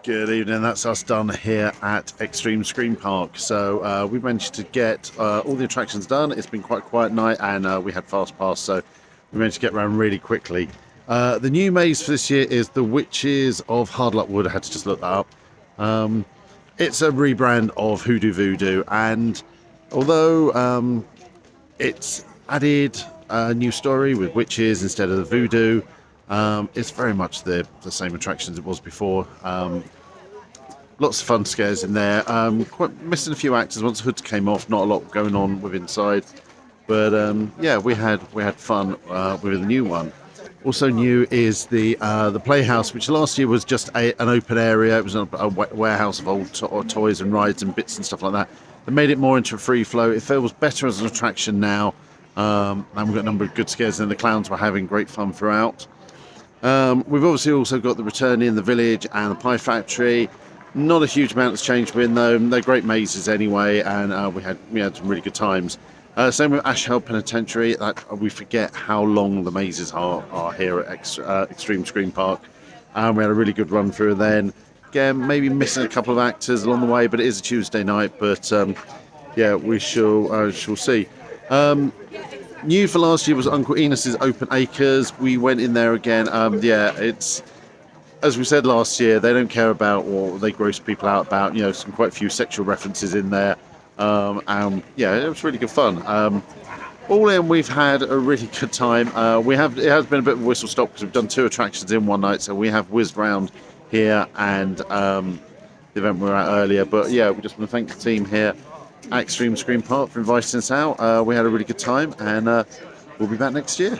Good evening, that's us done here at Xtreme Scream Park. So we've managed to get all the attractions done. It's been quite a quiet night and we had fast pass, so we managed to get around really quickly. The new maze for this year is the Witches of Hard Luck Wood. I had to just look that up. It's a rebrand of Hoodoo Voodoo, and although it's added a new story with witches instead of the voodoo, it's very much the same attraction as it was before. Lots of fun scares in there. Quite missing a few actors once the hoods came off. Not a lot going on with inside, but yeah, we had fun with the new one. Also new is the Playhouse, which last year was just an open area. It was a warehouse of old toys and rides and bits and stuff like that. They made it more into a free flow. It feels better as an attraction now, and we've got a number of good scares. And the clowns were having great fun throughout. We've obviously also got the Return in the Village and the Pie Factory. Not a huge amount has changed within them. They're great mazes anyway, and we had some really good times. Same with Ash Hell Penitentiary. We forget how long the mazes are here at Xtreme Scream Park. We had a really good run through then. Again, maybe missing a couple of actors along the way, but it is a Tuesday night. But yeah, we shall see. New for last year was Uncle Enos's Open Acres. We went in there again. Yeah, it's, as we said last year, they don't care about what they gross people out about. You know, some quite a few sexual references in there. And yeah, it was really good fun. All in, we've had a really good time. It has been a bit of a whistle stop because we've done 2 attractions in one night, so we have whizzed round here and the event we were at earlier. But yeah, we just want to thank the team here at Xtreme Scream Park for inviting us out. We had a really good time, and we'll be back next year.